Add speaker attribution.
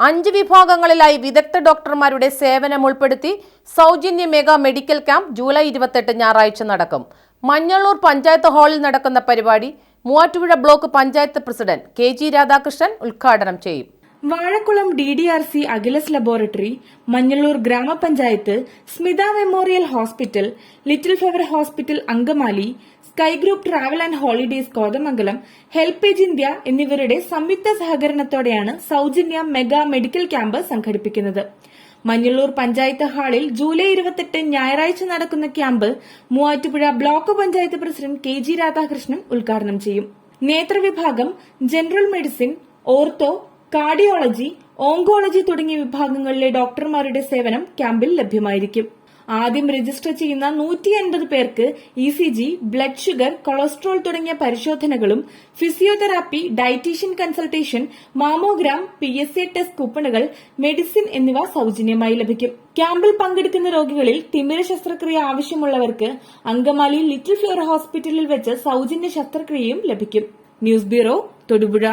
Speaker 1: 5 വിഭാഗങ്ങളിലായി വിദഗ്ധ ഡോക്ടർമാരുടെ സേവനം ഉൾപ്പെടുത്തി സൗജന്യ മെഗാ മെഡിക്കൽ ക്യാമ്പ് ജൂലൈ 28 ഞായറാഴ്ച നടക്കും. മഞ്ഞളൂർ പഞ്ചായത്ത് ഹാളിൽ നടക്കുന്ന പരിപാടി Muvattupuzha block panchayat president K G. Radhakrishnan ഉദ്ഘാടനം ചെയ്യും.
Speaker 2: വാഴക്കുളം DDRC അഖിലസ് ലബോറട്ടറി, മഞ്ഞളൂർ ഗ്രാമപഞ്ചായത്ത്, Smitha memorial hospital, little flower hospital Angamaly, sky group travel and holidays Kothamangalam, HelpAge India എന്നിവരുടെ സംയുക്ത സഹകരണത്തോടെയാണ് സൗജന്യ മെഗാ മെഡിക്കൽ ക്യാമ്പ് സംഘടിപ്പിക്കുന്നത്. മഞ്ഞളൂർ പഞ്ചായത്ത് ഹാളിൽ ജൂലൈ 28 ഞായറാഴ്ച നടക്കുന്ന camp Muvattupuzha block panchayat president K G. Radhakrishnan ഉദ്ഘാടനം ചെയ്യും. നേത്രവിഭാഗം, general medicine, ortho, cardiology, oncology തുടങ്ങിയ വിഭാഗങ്ങളിലെ ഡോക്ടർമാരുടെ സേവനം ക്യാമ്പിൽ ലഭ്യമായിരിക്കും. ആദ്യം രജിസ്റ്റർ ചെയ്യുന്ന 150 പേർക്ക് ECG, ബ്ലഡ് ഷുഗർ, കൊളസ്ട്രോൾ തുടങ്ങിയ പരിശോധനകളും physiotherapy, dietitian consultation, mammogram, PSA test കൂപ്പണുകൾ, മെഡിസിൻ എന്നിവ സൗജന്യമായി ലഭിക്കും. ക്യാമ്പിൽ പങ്കെടുക്കുന്ന രോഗികളിൽ തിമിര ശസ്ത്രക്രിയ ആവശ്യമുള്ളവർക്ക് അങ്കമാലി ലിറ്റിൽ ഫ്ലവർ ഹോസ്പിറ്റലിൽ വെച്ച് സൗജന്യ ശസ്ത്രക്രിയയും ലഭിക്കും. News bureau, Thodupuzha.